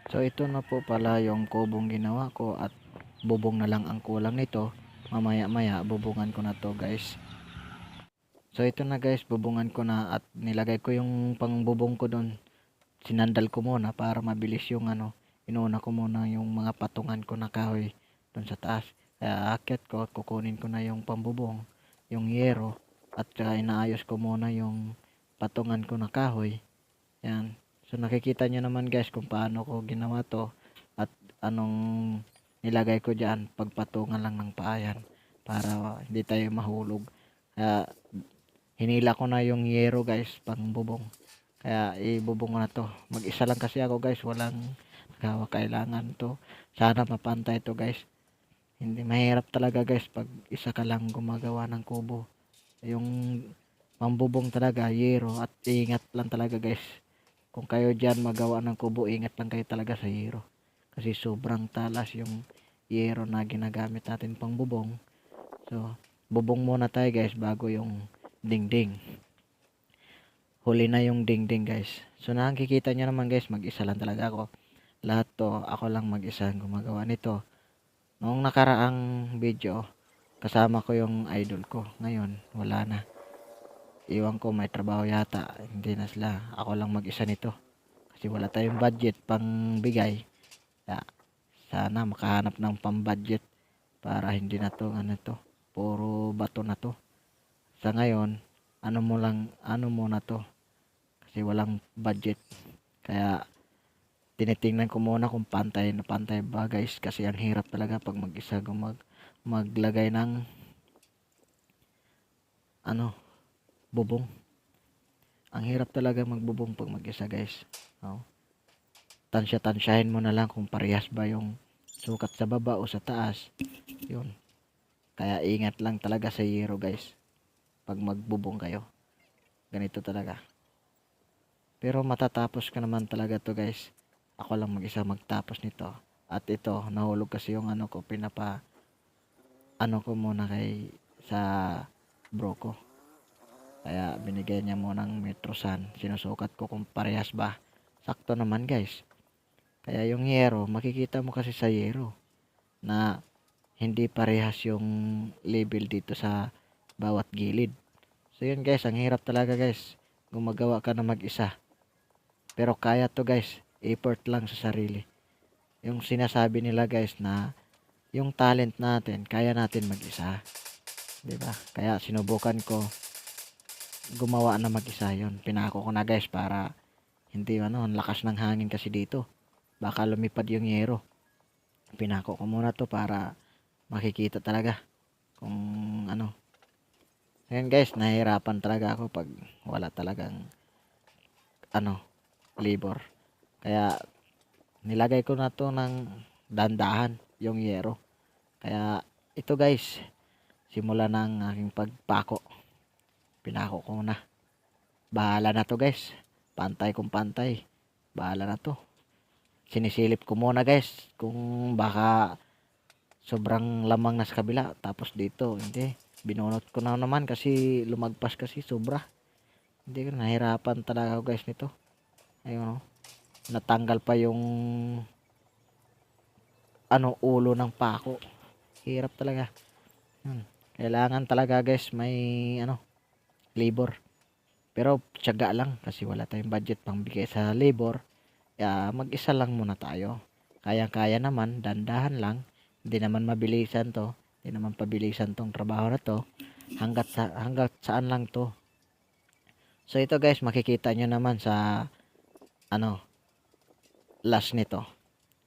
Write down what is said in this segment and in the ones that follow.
So ito na po pala yung kubong ginawa ko at bubong na lang ang kulang nito. Mamaya maya bubungan ko na to guys. So ito na guys, bubungan ko na at nilagay ko yung pangbubong ko doon. Sinandal ko muna para mabilis yung inuna ko muna yung mga patungan ko na kahoy doon sa taas. Kaya aakyat ko at kukunin ko na yung pambubong, yung yero, at saka inaayos ko muna yung patungan ko na kahoy. Yan. So nakikita nyo naman guys kung paano ko ginawa to at anong nilagay ko dyan, pagpatungan lang ng paayan para hindi tayo mahulog. Kaya hinila ko na yung yero guys, pang bubong. Kaya ibubong ko na to. Mag-isa lang kasi ako guys, walang gawa, kailangan to. Sana mapantay to guys. Hindi mahirap talaga guys pag isa ka lang gumagawa ng kubo. Yung pambubong talaga, yero, at ingat lang talaga guys. Kung kayo dyan magawa ng kubo, ingat lang kayo talaga sa yero. Kasi sobrang talas yung yero na ginagamit natin pang bubong. So, bubong muna tayo guys bago yung dingding. Huli na yung dingding guys. So, nakikita nyo naman guys, mag-isa lang talaga ako. Lahat to, ako lang mag-isa gumagawa nito. Noong nakaraang video, kasama ko yung idol ko. Ngayon, wala na. Iwan ko, may trabaho yata. Hindi na sila. Ako lang mag-isa nito. Kasi wala tayong budget pang bigay. Kaya, sana makahanap ng pang-budget para hindi na to, puro bato na to. Sa ngayon, ano mo na to. Kasi walang budget. Kaya, tinitingnan ko muna kung pantay na pantay ba guys. Kasi ang hirap talaga pag mag-isa maglagay ng bubong. Ang hirap talaga magbubong pag mag-isa guys. No? Tansyahin mo na lang kung parehas ba yung sukat sa baba o sa taas. Yun. Kaya ingat lang talaga sa yero guys. Pag magbubong kayo. Ganito talaga. Pero matatapos ka naman talaga to guys. Ako lang mag-isa magtapos nito. At ito, nahulog kasi yung ko muna kay sa bro ko. Kaya binigay niya mo ng metrosan. Sinusukat ko kung parehas ba. Sakto naman guys. Kaya yung yero, makikita mo kasi sa yero na hindi parehas yung level dito sa bawat gilid. So yun guys, ang hirap talaga guys. Gumagawa ka na mag-isa. Pero kaya to guys. Effort lang sa sarili. Yung sinasabi nila guys na yung talent natin, kaya natin mag-isa. 'Di ba? Kaya sinubukan ko gumawa na mag-isa yon. Pinako ko na guys para hindi ang lakas ng hangin kasi dito. Baka lumipad yung yero. Pinako ko muna to para makikita talaga kung ano. Ngayon guys, nahihirapan talaga ako pag wala talagang labor. Kaya nilagay ko na to ng dandahan yung yero. Kaya ito guys, simula ng aking pagpako. Pinako ko na. Bahala na to guys. Pantay kung pantay. Bahala na to. Sinisilip ko muna guys kung baka sobrang lamang na sa kabila. Tapos dito, hindi. Binunot ko na naman kasi lumagpas kasi sobra. Hindi ko nahirapan talaga ako guys nito. Ayun natanggal pa yung ulo ng pako. Hirap talaga. Kailangan talaga guys may labor. Pero tiyaga lang kasi wala tayong budget pang bigay sa labor. Kaya mag-isa lang muna tayo. Kaya-kaya naman, dandahan lang. Hindi naman mabilisan to. Hindi naman pabilisan tong trabaho na to. Hanggat saan lang to. So ito guys, makikita nyo naman sa last nito.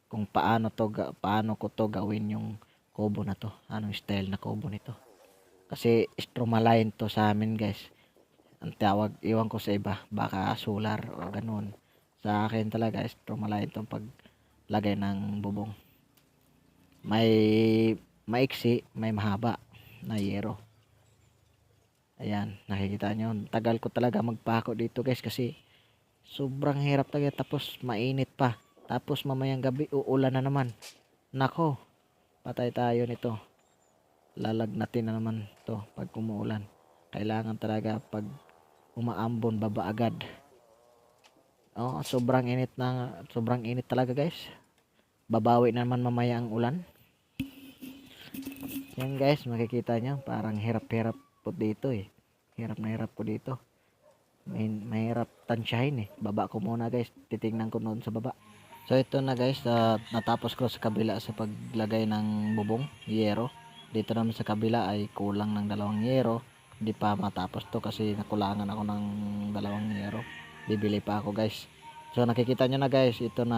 Kung paano ko to gawin yung kubo na to. Anong style na kubo nito. Kasi stromaline to sa amin guys. Ang tawag, iwan ko sa iba. Baka solar o ganun. Sa akin talaga, stromaline itong paglagay ng bubong. May maiksi, may mahaba na yero. Ayan, nakikita nyo. Tagal ko talaga magpako dito guys kasi sobrang hirap talaga. Tapos mainit pa. Tapos mamayang gabi, uulan na naman. Nako, patay tayo nito. Lalagnatin na naman to pag umuulan. Kailangan talaga pag umaambon, baba agad. Oh, sobrang init talaga guys. Babawi naman mamaya ang ulan. Yan guys, makikita nyo, parang hirap-hirap po dito eh. Hirap na hirap po dito. Mahirap tansyahin eh. Baba ko muna guys, titingnan ko noon sa baba. So ito na guys, natapos ko sa kabila sa paglagay ng bubong, yero. Dito naman sa kabila ay kulang ng 2 yero. Hindi pa matapos to kasi nakulangan ako ng 2 yero. Bibili pa ako guys. So nakikita nyo na guys, ito na